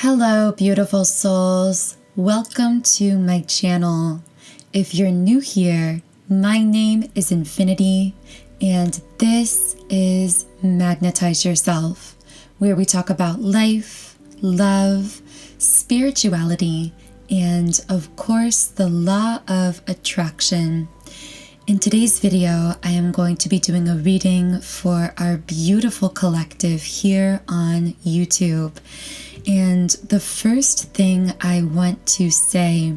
Hello, beautiful souls. Welcome to my channel. If you're new here, my name is Infinity, and this is Magnetize Yourself, where we talk about life, love, spirituality, and of course, the law of attraction. In today's video, I am going to be doing a reading for our beautiful collective here on YouTube. And the first thing I want to say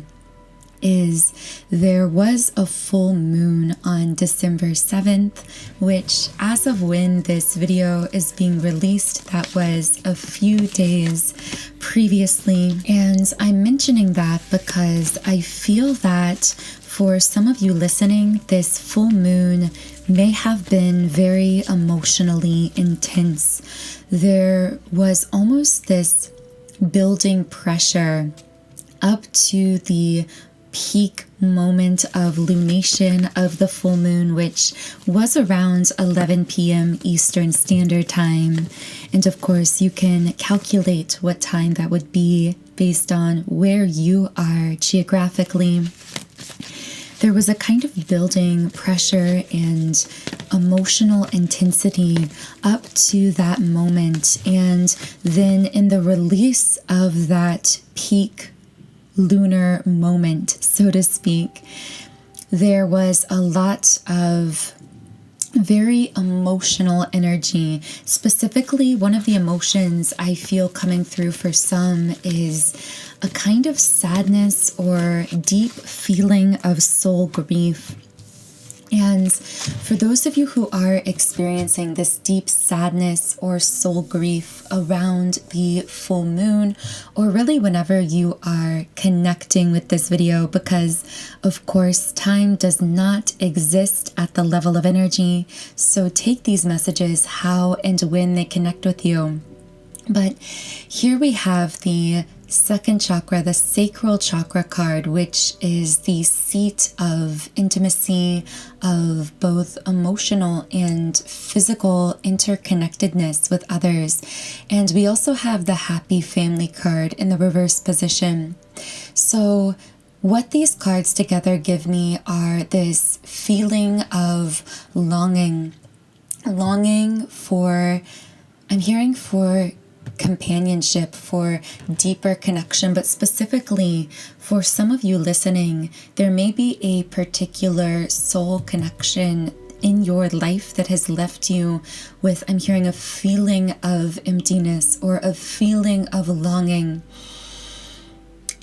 is there was a full moon on December 7th, which as of when this video is being released, that was a few days previously. And I'm mentioning that because I feel that for some of you listening, this full moon may have been very emotionally intense. There was almost this building pressure up to the peak moment of lunation of the full moon, which was around 11 p.m. Eastern Standard Time. And of course, you can calculate what time that would be based on where you are geographically. There was a kind of building pressure and emotional intensity up to that moment. And then in the release of that peak lunar moment, so to speak, there was a lot of very emotional energy. Specifically, one of the emotions I feel coming through for some is a kind of sadness or deep feeling of soul grief. And for those of you who are experiencing this deep sadness or soul grief around the full moon, or really whenever you are connecting with this video, because of course time does not exist at the level of energy, so take these messages how and when they connect with you. But here we have the second chakra, the sacral chakra card, which is the seat of intimacy, of both emotional and physical interconnectedness with others. And we also have the happy family card in the reverse position. So what these cards together give me are this feeling of longing for, I'm hearing for companionship, for deeper connection, but specifically for some of you listening, there may be a particular soul connection in your life that has left you with, I'm hearing, a feeling of emptiness or a feeling of longing.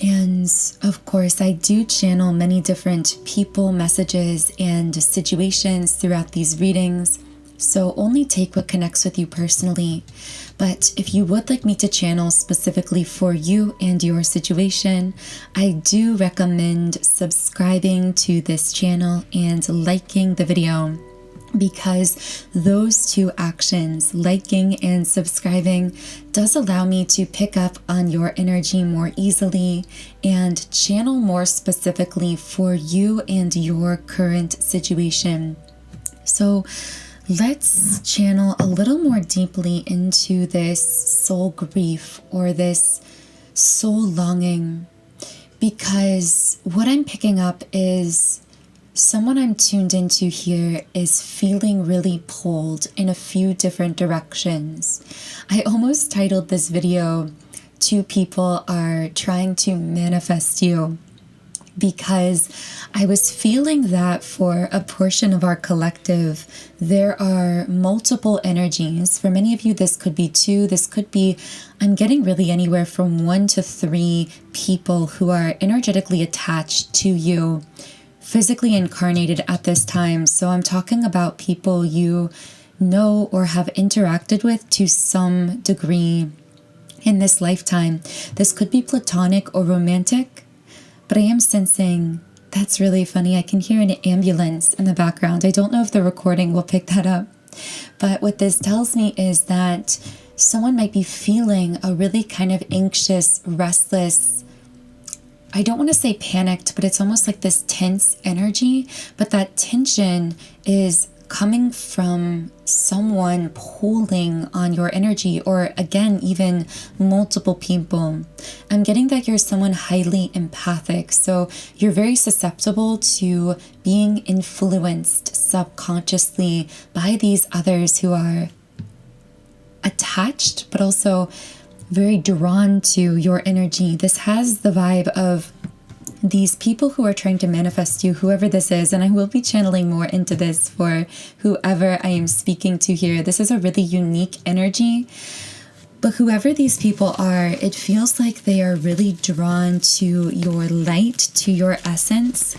And of course, I do channel many different people, messages, and situations throughout these readings, so only take what connects with you personally. But if you would like me to channel specifically for you and your situation, I do recommend subscribing to this channel and liking the video, because those two actions, liking and subscribing, does allow me to pick up on your energy more easily and channel more specifically for you and your current situation. So let's channel a little more deeply into this soul grief or this soul longing, because what I'm picking up is someone I'm tuned into here is feeling really pulled in a few different directions. I almost titled this video, "Two People Are Trying to Manifest You," because I was feeling that for a portion of our collective, there are multiple energies. For many of you, this could be two, this could be, I'm getting really anywhere from 1 to 3 people who are energetically attached to you, physically incarnated at this time. So I'm talking about people you know or have interacted with to some degree in this lifetime. This could be platonic or romantic, but I am sensing, that's really funny, I can hear an ambulance in the background. I don't know if the recording will pick that up. But what this tells me is that someone might be feeling a really kind of anxious, restless, I don't want to say panicked, but it's almost like this tense energy. But that tension is coming from someone pulling on your energy, or again, even multiple people. I'm getting that you're someone highly empathic, so you're very susceptible to being influenced subconsciously by these others who are attached, but also very drawn to your energy. This has the vibe of these people who are trying to manifest you, whoever this is, and I will be channeling more into this for whoever I am speaking to here. This is a really unique energy, but whoever these people are, it feels like they are really drawn to your light, to your essence.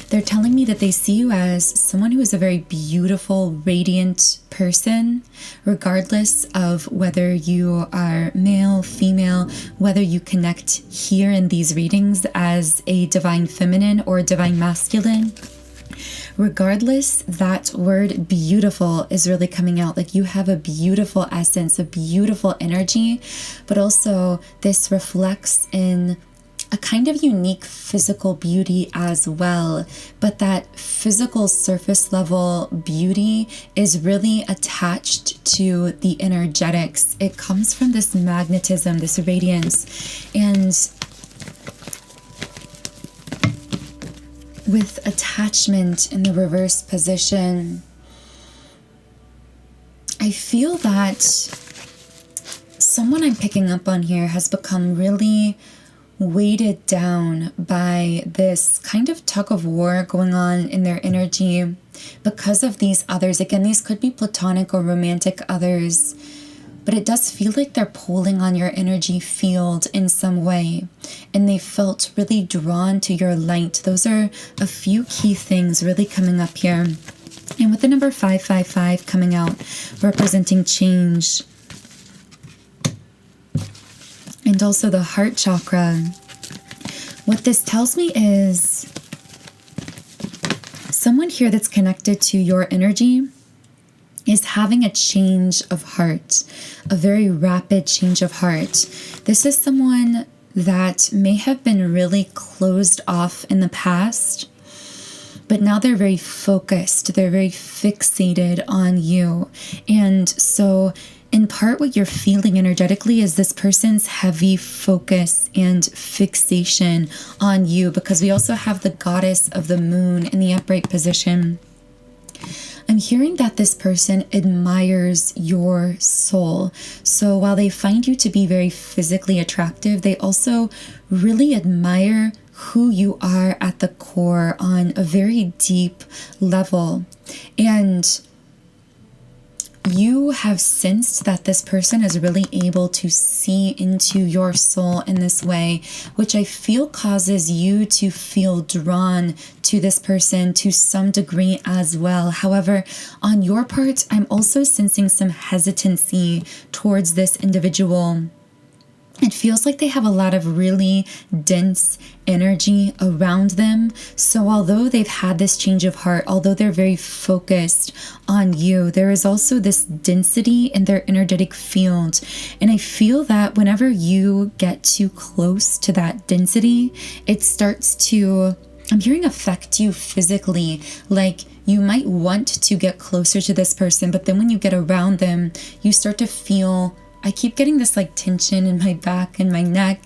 They're telling me that they see you as someone who is a very beautiful, radiant person, regardless of whether you are male, female, whether you connect here in these readings as a divine feminine or a divine masculine. Regardless, that word beautiful is really coming out. Like, you have a beautiful essence, a beautiful energy, but also this reflects in a kind of unique physical beauty as well. But that physical surface level beauty is really attached to the energetics. It comes from this magnetism, this radiance, and with attachment in the reverse position, I feel that someone I'm picking up on here has become really weighted down by this kind of tug of war going on in their energy because of these others. Again, these could be platonic or romantic others, but it does feel like they're pulling on your energy field in some way, and they felt really drawn to your light. Those are a few key things really coming up here. And with the number 555 coming out, representing change, and also the heart chakra, what this tells me is someone here that's connected to your energy is having a change of heart, a very rapid change of heart. This is someone that may have been really closed off in the past, but now they're very focused. They're very fixated on you. And so in part, what you're feeling energetically is this person's heavy focus and fixation on you, because we also have the goddess of the moon in the upright position. I'm hearing that this person admires your soul. So while they find you to be very physically attractive, they also really admire who you are at the core on a very deep level. And you have sensed that this person is really able to see into your soul in this way, which I feel causes you to feel drawn to this person to some degree as well. However, on your part, I'm also sensing some hesitancy towards this individual. It feels like they have a lot of really dense energy around them. So although they've had this change of heart, although they're very focused on you, there is also this density in their energetic field. And I feel that whenever you get too close to that density, it starts to, I'm hearing, affect you physically. Like, you might want to get closer to this person, but then when you get around them, you start to feel, I keep getting this like tension in my back and my neck.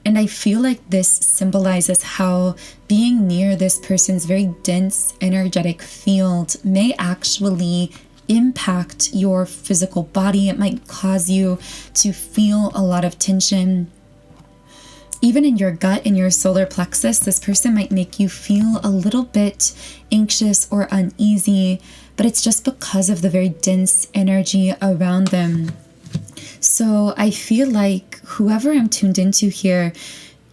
And I feel like this symbolizes how being near this person's very dense energetic field may actually impact your physical body. It might cause you to feel a lot of tension. Even in your gut, in your solar plexus, this person might make you feel a little bit anxious or uneasy, but it's just because of the very dense energy around them. So I feel like whoever I'm tuned into here,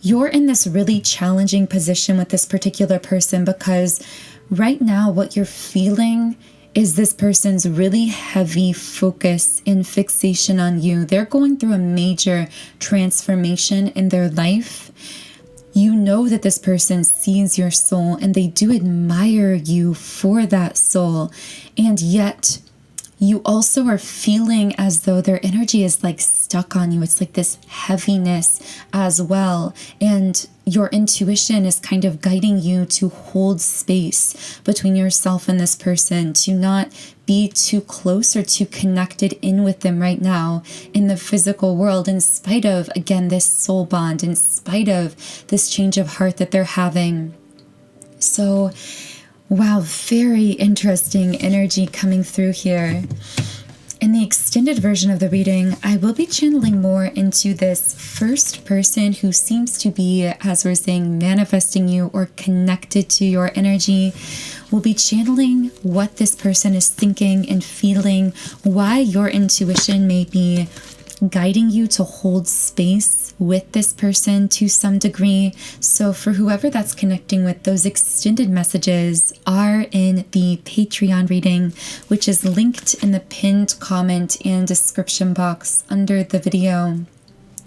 you're in this really challenging position with this particular person, because right now what you're feeling is this person's really heavy focus and fixation on you. They're going through a major transformation in their life. You know that this person sees your soul and they do admire you for that soul. And yet You also are feeling as though their energy is like stuck on you. It's like this heaviness as well. And your intuition is kind of guiding you to hold space between yourself and this person, to not be too close or too connected in with them right now in the physical world, in spite of, again, this soul bond, in spite of this change of heart that they're having. So, wow, very interesting energy coming through here. In the extended version of the reading, I will be channeling more into this first person who seems to be, as we're saying, manifesting you or connected to your energy. We'll be channeling what this person is thinking and feeling, why your intuition may be guiding you to hold space with this person to some degree. So for whoever that's connecting with, those extended messages are in the Patreon reading, which is linked in the pinned comment and description box under the video.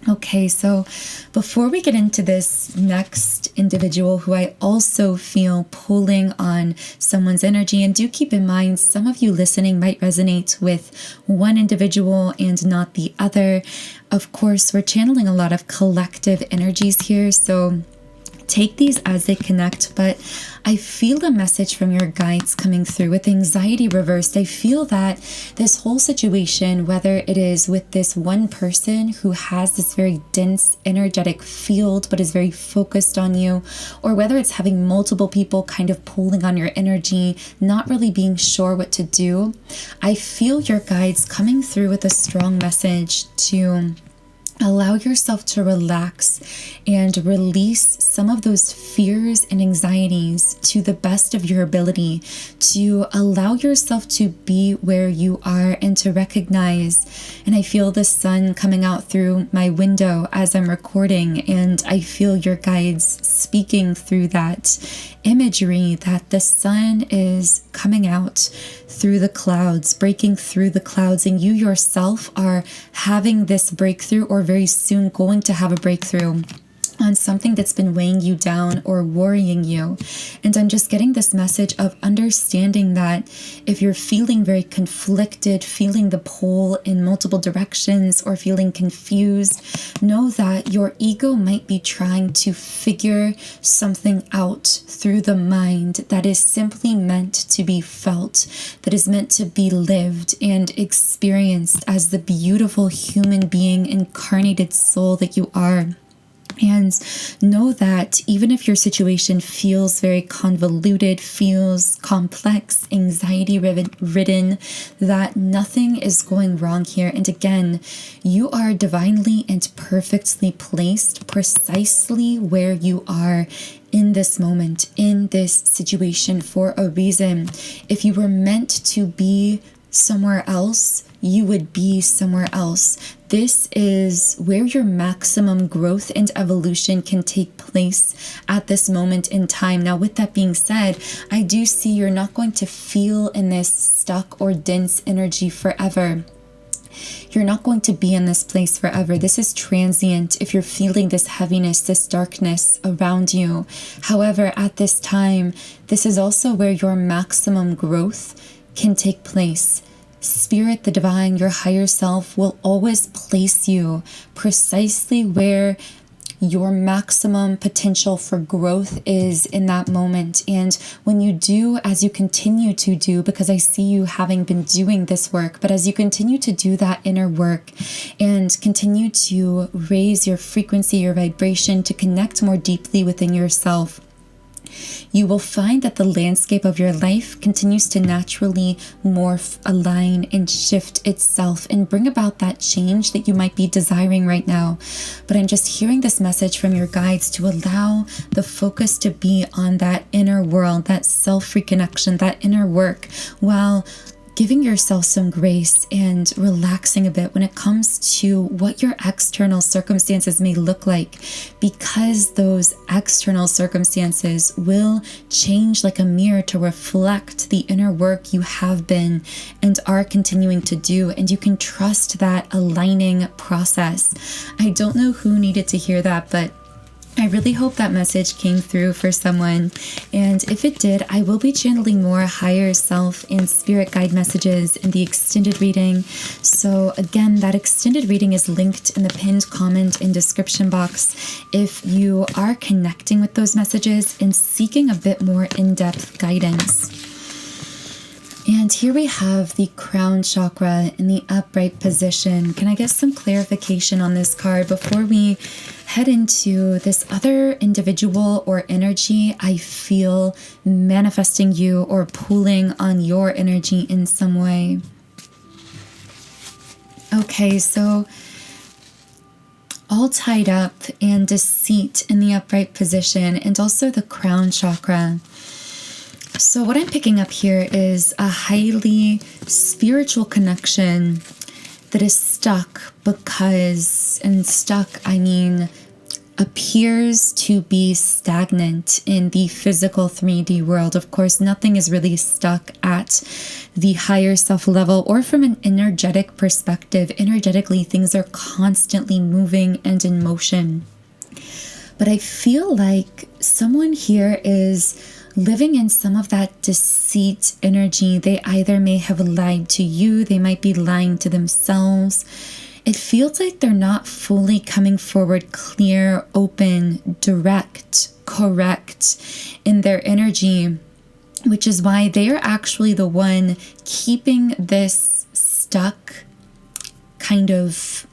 Okay, so before we get into this next individual who I also feel pulling on someone's energy, and do keep in mind, some of you listening might resonate with one individual and not the other. Of course, we're channeling a lot of collective energies here, so take these as they connect, but I feel a message from your guides coming through with anxiety reversed. I feel that this whole situation, whether it is with this one person who has this very dense energetic field but is very focused on you, or whether it's having multiple people kind of pulling on your energy, not really being sure what to do, I feel your guides coming through with a strong message to allow yourself to relax and release some of those fears and anxieties to the best of your ability, to allow yourself to be where you are and to recognize. And I feel the sun coming out through my window as I'm recording, and I feel your guides speaking through that imagery that the sun is coming out through the clouds, breaking through the clouds, and you yourself are having this breakthrough, or very soon going to have a breakthrough on something that's been weighing you down or worrying you. And I'm just getting this message of understanding that if you're feeling very conflicted, feeling the pull in multiple directions, or feeling confused, know that your ego might be trying to figure something out through the mind that is simply meant to be felt, that is meant to be lived and experienced as the beautiful human being, incarnated soul that you are. And know that even if your situation feels very convoluted, feels complex, anxiety ridden, that nothing is going wrong here. And again, you are divinely and perfectly placed precisely where you are in this moment, in this situation, for a reason. If you were meant to be somewhere else, you would be somewhere else. This is where your maximum growth and evolution can take place at this moment in time. Now, with that being said, I do see you're not going to feel in this stuck or dense energy forever. You're not going to be in this place forever. This is transient if you're feeling this heaviness, this darkness around you. However, at this time, this is also where your maximum growth can take place. Spirit, the divine, your higher self will always place you precisely where your maximum potential for growth is in that moment. And when you do, as you continue to do, because I see you having been doing this work, but as you continue to do that inner work and continue to raise your frequency, your vibration, to connect more deeply within yourself, you will find that the landscape of your life continues to naturally morph, align, and shift itself and bring about that change that you might be desiring right now. But I'm just hearing this message from your guides to allow the focus to be on that inner world, that self-reconnection, that inner work, while giving yourself some grace and relaxing a bit when it comes to what your external circumstances may look like, because those external circumstances will change like a mirror to reflect the inner work you have been and are continuing to do, and you can trust that aligning process. I don't know who needed to hear that, but I really hope that message came through for someone, and if it did, I will be channeling more higher self and spirit guide messages in the extended reading. So again, that extended reading is linked in the pinned comment and description box if you are connecting with those messages and seeking a bit more in-depth guidance. And here we have the crown chakra in the upright position. Can I get some clarification on this card before we head into this other individual or energy I feel manifesting you or pulling on your energy in some way? Okay, so all tied up and deceit in the upright position, and also the crown chakra. So what I'm picking up here is a highly spiritual connection that is stuck because, and stuck I mean appears to be stagnant in the physical 3D world. Of course, nothing is really stuck at the higher self level or from an energetic perspective. Energetically, things are constantly moving and in motion. But I feel like someone here is living in some of that deceit energy. They either may have lied to you, they might be lying to themselves. It feels like they're not fully coming forward clear, open, direct, correct in their energy, which is why they are actually the one keeping this stuck, kind of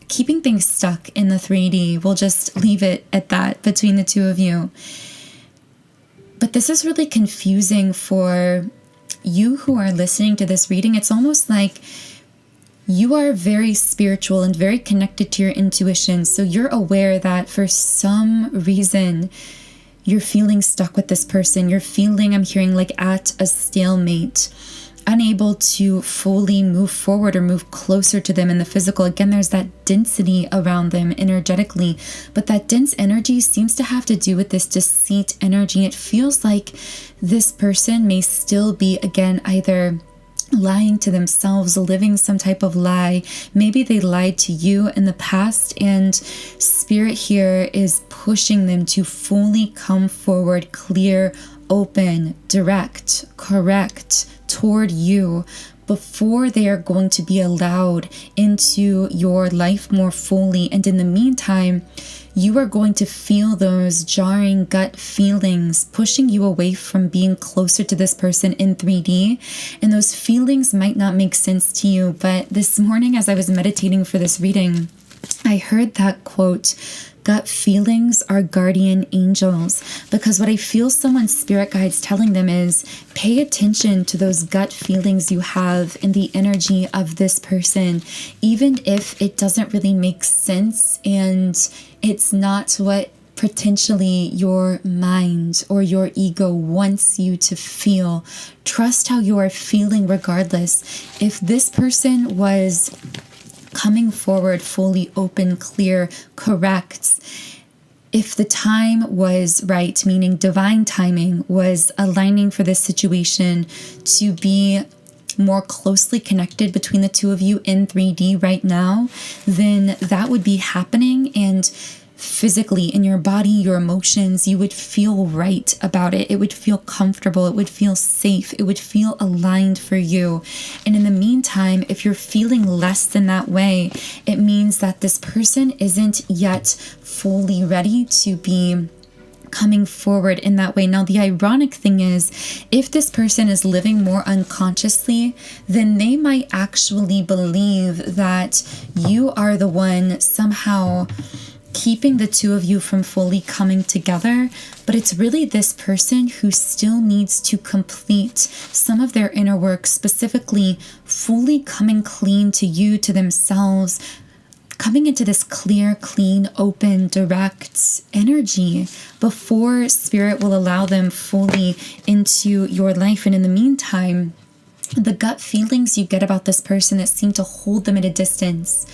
keeping things stuck in the 3D. We'll just leave it at that between the two of you. But this is really confusing for you who are listening to this reading. It's almost like you are very spiritual and very connected to your intuition. So you're aware that for some reason, you're feeling stuck with this person. You're feeling, I'm hearing, like at a stalemate, unable to fully move forward or move closer to them in the physical. Again, there's that density around them energetically, but that dense energy seems to have to do with this deceit energy. It feels like this person may still be, again, either lying to themselves, living some type of lie. Maybe they lied to you in the past, and spirit here is pushing them to fully come forward clear, open, direct, correct toward you before they are going to be allowed into your life more fully. And in the meantime, you are going to feel those jarring gut feelings pushing you away from being closer to this person in 3D. And those feelings might not make sense to you, but this morning as I was meditating for this reading, I heard that quote, gut feelings are guardian angels, because what I feel someone's spirit guides telling them is pay attention to those gut feelings you have in the energy of this person, even if it doesn't really make sense and it's not what potentially your mind or your ego wants you to feel. Trust how you are feeling regardless. If this person was coming forward fully open, clear, correct, if the time was right, meaning divine timing was aligning for this situation to be more closely connected between the two of you in 3D right now, then that would be happening. And physically, in your body, your emotions, you would feel right about it. It would feel comfortable. It would feel safe. It would feel aligned for you. And in the meantime, if you're feeling less than that way, it means that this person isn't yet fully ready to be coming forward in that way. Now, the ironic thing is, if this person is living more unconsciously, then they might actually believe that you are the one somehow keeping the two of you from fully coming together, but it's really this person who still needs to complete some of their inner work, specifically fully coming clean to you, to themselves, coming into this clear, clean, open, direct energy before spirit will allow them fully into your life. And in the meantime, the gut feelings you get about this person that seem to hold them at a distance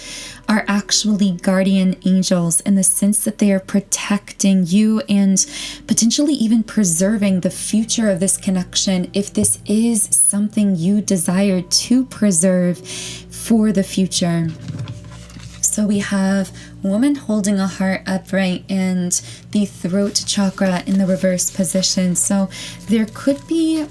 are actually guardian angels, in the sense that they are protecting you and potentially even preserving the future of this connection, if this is something you desire to preserve for the future. So we have woman holding a heart upright and the throat chakra in the reverse position. So there could be,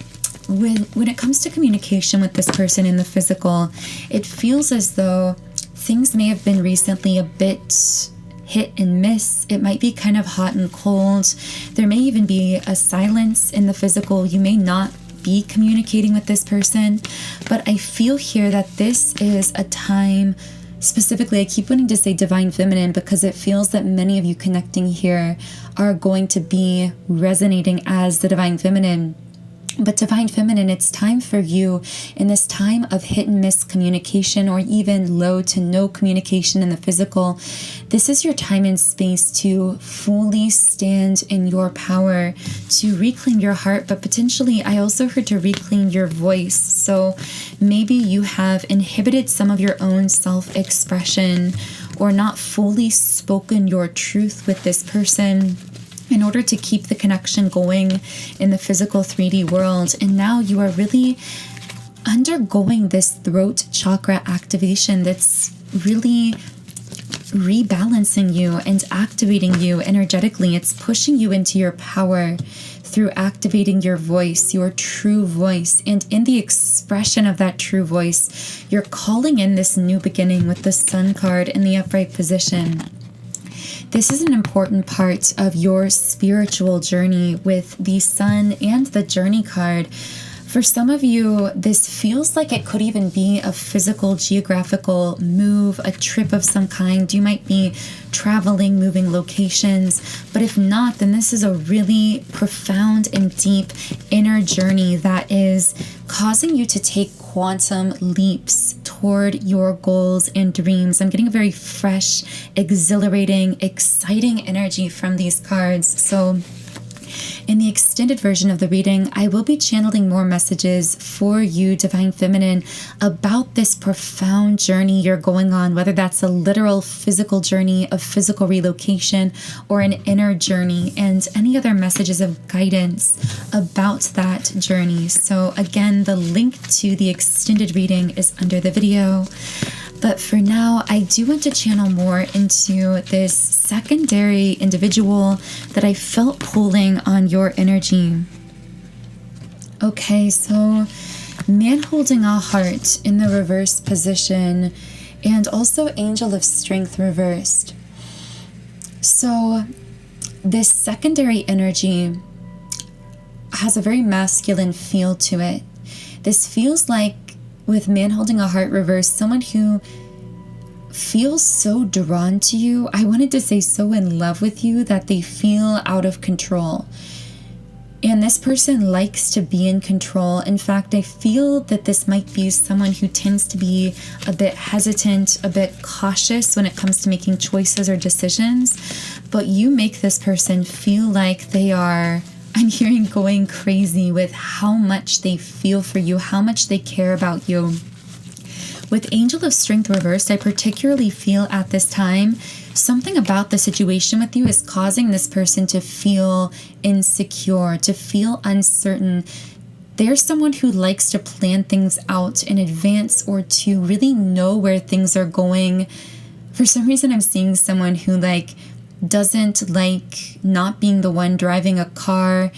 when it comes to communication with this person in the physical, it feels as though things may have been recently a bit hit and miss. It might be kind of hot and cold. There may even be a silence in the physical. You may not be communicating with this person, but I feel here that this is a time, specifically, I keep wanting to say divine feminine because it feels that many of you connecting here are going to be resonating as the divine feminine. But divine feminine, it's time for you in this time of hit and miss communication or even low to no communication in the physical. This is your time and space to fully stand in your power, to reclaim your heart, but potentially I also heard to reclaim your voice. So maybe you have inhibited some of your own self-expression or not fully spoken your truth with this person in order to keep the connection going in the physical 3D world. And now you are really undergoing this throat chakra activation that's really rebalancing you and activating you energetically. It's pushing you into your power through activating your voice, your true voice. And in the expression of that true voice, you're calling in this new beginning with the Sun card in the upright position. This is an important part of your spiritual journey with the Sun and the Journey card. For some of you, this feels like it could even be a physical, geographical move, a trip of some kind. You might be traveling, moving locations. But if not, then this is a really profound and deep inner journey that is causing you to take quantum leaps toward your goals and dreams. I'm getting a very fresh, exhilarating, exciting energy from these cards. So in the extended version of the reading, I will be channeling more messages for you, Divine Feminine, about this profound journey you're going on, whether that's a literal physical journey of physical relocation or an inner journey, and any other messages of guidance about that journey. So again, the link to the extended reading is under the video. But for now, I do want to channel more into this secondary individual that I felt pulling on your energy. Okay, so man holding a heart in the reverse position and also angel of strength reversed. So this secondary energy has a very masculine feel to it. This feels like, with man holding a heart reversed, someone who feels so drawn to you. I wanted to say so in love with you that they feel out of control. And this person likes to be in control. In fact, I feel that this might be someone who tends to be a bit hesitant, a bit cautious when it comes to making choices or decisions. But you make this person feel like they are, I'm hearing, going crazy with how much they feel for you, how much they care about you. With Angel of Strength reversed, I particularly feel at this time something about the situation with you is causing this person to feel insecure, to feel uncertain. They're someone who likes to plan things out in advance or to really know where things are going. For some reason, I'm seeing someone who doesn't like not being the one driving a car.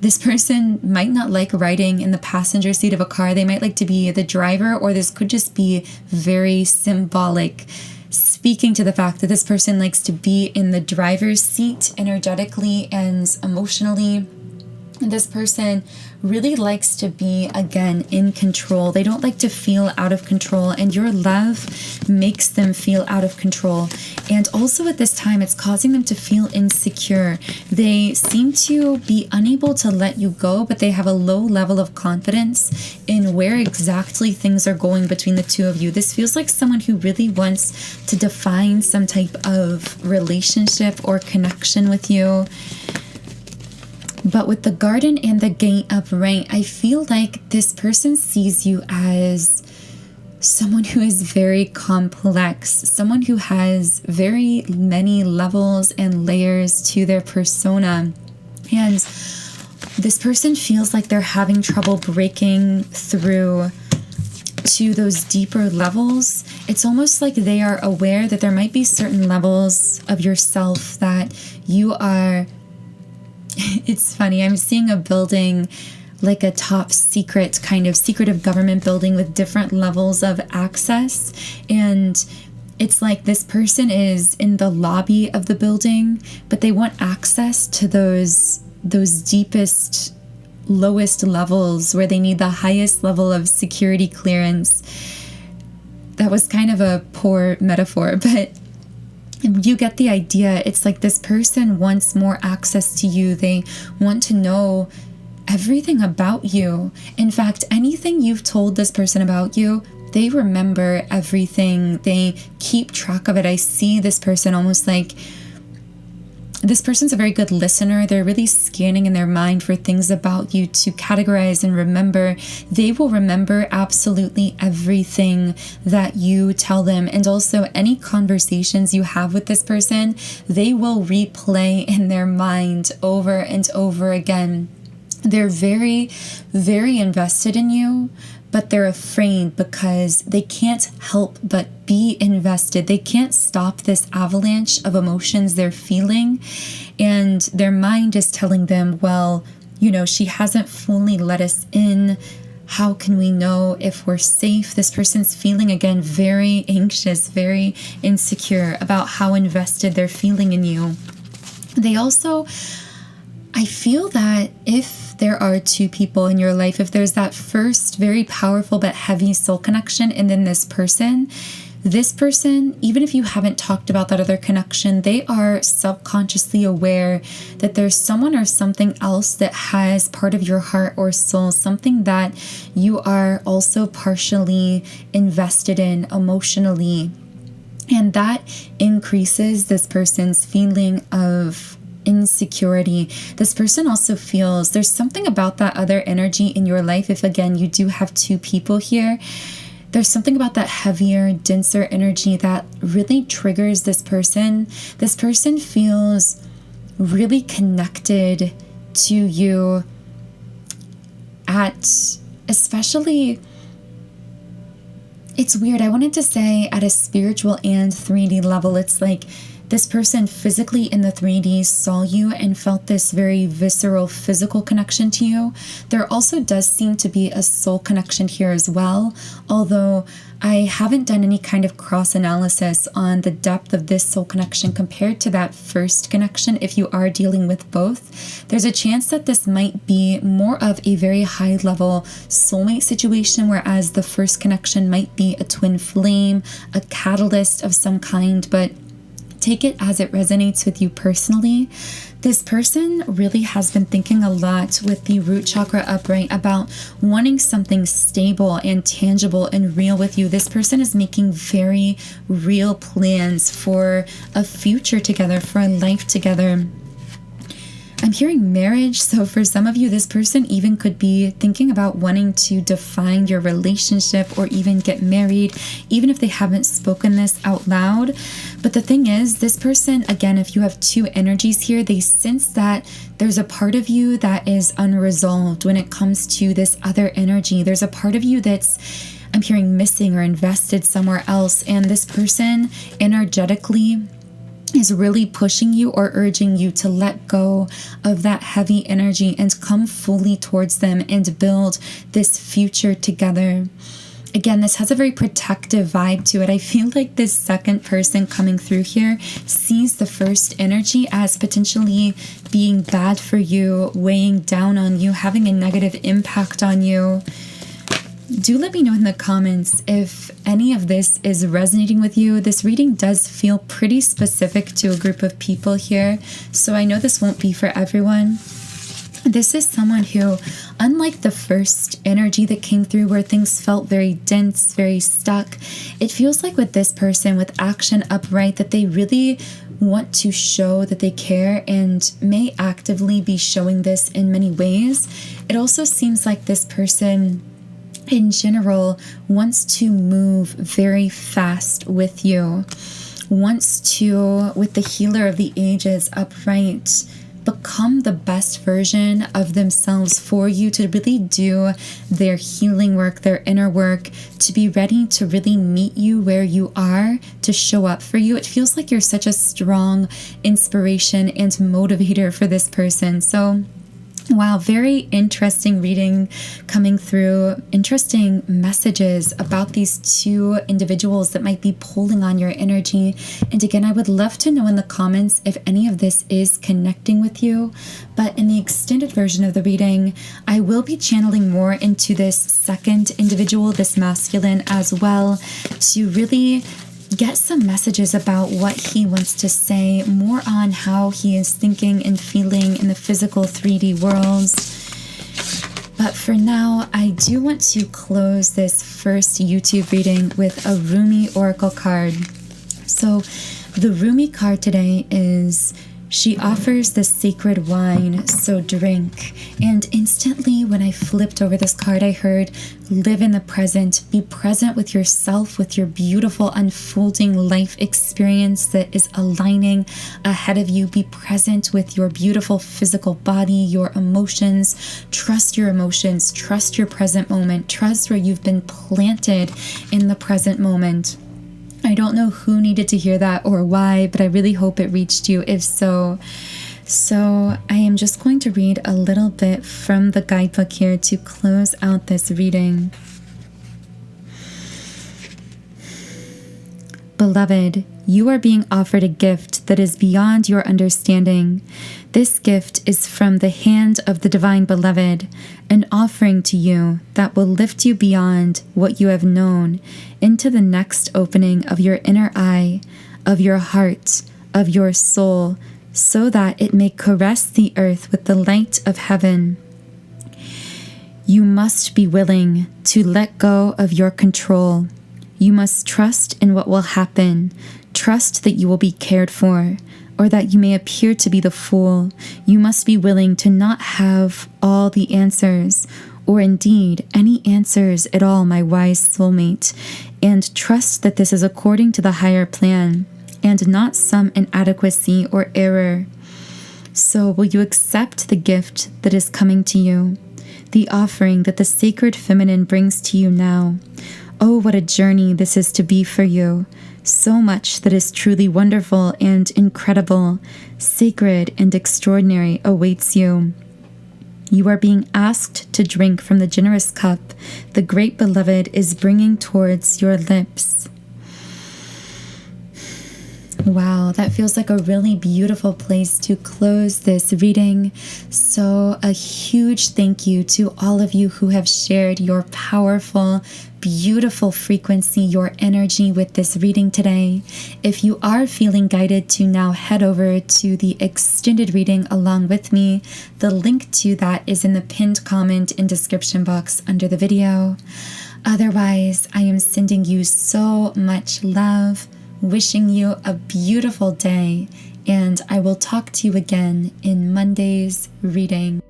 This person might not like riding in the passenger seat of a car. They might like to be the driver, or this could just be very symbolic, speaking to the fact that this person likes to be in the driver's seat energetically and emotionally. This person really likes to be, again, in control. They don't like to feel out of control, and your love makes them feel out of control. And also at this time, it's causing them to feel insecure. They seem to be unable to let you go, but they have a low level of confidence in where exactly things are going between the two of you. This feels like someone who really wants to define some type of relationship or connection with you. But with the Garden and the Gate upright, I feel like this person sees you as someone who is very complex, someone who has very many levels and layers to their persona. And this person feels like they're having trouble breaking through to those deeper levels, it's almost like they are aware that there might be certain levels of yourself that you are. It's funny, I'm seeing a building, like a top secret kind of secretive government building with different levels of access, and it's like this person is in the lobby of the building, but they want access to those deepest, lowest levels where they need the highest level of security clearance. That was kind of a poor metaphor, but you get the idea. It's like this person wants more access to you. They want to know everything about you. In fact, anything you've told this person about you, they remember everything. They keep track of it. I see this person almost like this person's a very good listener. They're really scanning in their mind for things about you to categorize and remember. They will remember absolutely everything that you tell them. And also any conversations you have with this person, they will replay in their mind over and over again. They're very, very invested in you, but they're afraid because they can't help but be invested. They can't stop this avalanche of emotions they're feeling. And their mind is telling them, well, she hasn't fully let us in. How can we know if we're safe? This person's feeling, again, very anxious, very insecure about how invested they're feeling in you. They also, I feel that if there are two people in your life, if there's that first very powerful but heavy soul connection, and then this person, even if you haven't talked about that other connection, they are subconsciously aware that there's someone or something else that has part of your heart or soul, something that you are also partially invested in emotionally. And that increases this person's feeling of insecurity. This person also feels there's something about that other energy in your life. If again, you do have two people here, there's something about that heavier, denser energy that really triggers this person. This person feels really connected to you especially, it's weird. I wanted to say at a spiritual and 3D level. It's like this person physically in the 3D saw you and felt this very visceral physical connection to you. There also does seem to be a soul connection here as well, although I haven't done any kind of cross analysis on the depth of this soul connection compared to that first connection. If you are dealing with both, there's a chance that this might be more of a very high level soulmate situation, whereas the first connection might be a twin flame, a catalyst of some kind, but take it as it resonates with you personally. This person really has been thinking a lot with the root chakra upright about wanting something stable and tangible and real with you. This person is making very real plans for a future together, for a life together. I'm hearing marriage, so for some of you, this person even could be thinking about wanting to define your relationship or even get married, even if they haven't spoken this out loud. But the thing is, this person, again, if you have two energies here, they sense that there's a part of you that is unresolved when it comes to this other energy. There's a part of you that's, I'm hearing, missing or invested somewhere else, and this person energetically is really pushing you or urging you to let go of that heavy energy and come fully towards them and build this future together. Again, this has a very protective vibe to it. I feel like this second person coming through here sees the first energy as potentially being bad for you, weighing down on you, having a negative impact on you. Do let me know in the comments if any of this is resonating with you. This reading does feel pretty specific to a group of people here, so I know this won't be for everyone. This is someone who, unlike the first energy that came through where things felt very dense, very stuck, it feels like with this person, with action upright, that they really want to show that they care and may actively be showing this in many ways. It also seems like this person in general wants to move very fast with you, wants to, with the healer of the ages upright, become the best version of themselves for you, to really do their healing work, their inner work, to be ready to really meet you where you are, to show up for you. It feels like you're such a strong inspiration and motivator for this person. So wow, very interesting reading coming through. Interesting messages about these two individuals that might be pulling on your energy. And again, I would love to know in the comments if any of this is connecting with you. But in the extended version of the reading, I will be channeling more into this second individual, this masculine as well, to really get some messages about what he wants to say, more on how he is thinking and feeling in the physical 3D worlds. But for now, I do want to close this first YouTube reading with a Rumi Oracle card. So the Rumi card today is, she offers the sacred wine, so drink. And instantly when I flipped over this card, I heard, live in the present, be present with yourself, with your beautiful unfolding life experience that is aligning ahead of you. Be present with your beautiful physical body, your emotions. Trust your emotions, trust your present moment, trust where you've been planted in the present moment. I don't know who needed to hear that or why, but I really hope it reached you if so. So I am just going to read a little bit from the guidebook here to close out this reading. Beloved, you are being offered a gift that is beyond your understanding. This gift is from the hand of the Divine Beloved, an offering to you that will lift you beyond what you have known into the next opening of your inner eye, of your heart, of your soul, so that it may caress the earth with the light of heaven. You must be willing to let go of your control. You must trust in what will happen. Trust that you will be cared for, or that you may appear to be the fool. You must be willing to not have all the answers, or indeed any answers at all, my wise soulmate, and trust that this is according to the higher plan, and not some inadequacy or error. So will you accept the gift that is coming to you, the offering that the sacred feminine brings to you now? Oh, what a journey this is to be for you. So much that is truly wonderful and incredible, sacred and extraordinary awaits you. You are being asked to drink from the generous cup the great beloved is bringing towards your lips. Wow, that feels like a really beautiful place to close this reading. So a huge thank you to all of you who have shared your powerful, beautiful frequency, your energy with this reading today. If you are feeling guided to now head over to the extended reading along with me, the link to that is in the pinned comment and description box under the video. Otherwise, I am sending you so much love, wishing you a beautiful day, and I will talk to you again in Monday's reading.